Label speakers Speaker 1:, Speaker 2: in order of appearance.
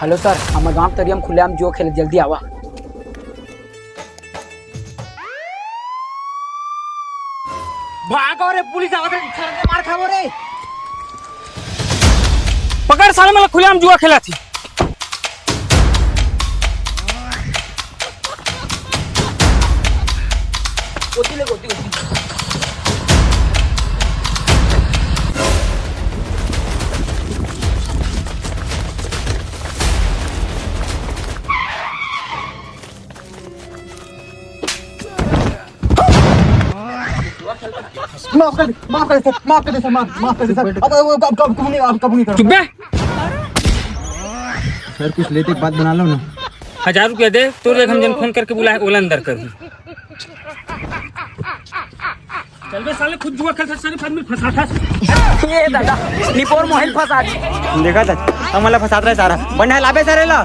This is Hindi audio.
Speaker 1: हेलो सर, हमारे गांव तरियम खुलेआम जुआ खेले, जल्दी आवा। भागो रे, पुलिस आवत है, मार खाओ रे।
Speaker 2: पकड़ साले, मला खुलेआम जुआ खेला थी।
Speaker 1: गोती ले, गोती गोती।
Speaker 3: माफ कर दे सर, माफ कर दे सर, माफ कर दे सर। अब कब नहीं
Speaker 2: चुप बे।
Speaker 3: सर कुछ लेते बात बना लो ना।
Speaker 2: 1000 रुपया दे, तो एक हम जन फोन करके बुलाए, ओला अंदर कर दी। चल बे साले, खुद जुआ खेलता, सारे आदमी फंसा था।
Speaker 1: ये दादा निपोर मोहिल फंसा दी।
Speaker 3: देखा था, आम्हाला फसात राय सारा. पण नाही लाभे सर याला.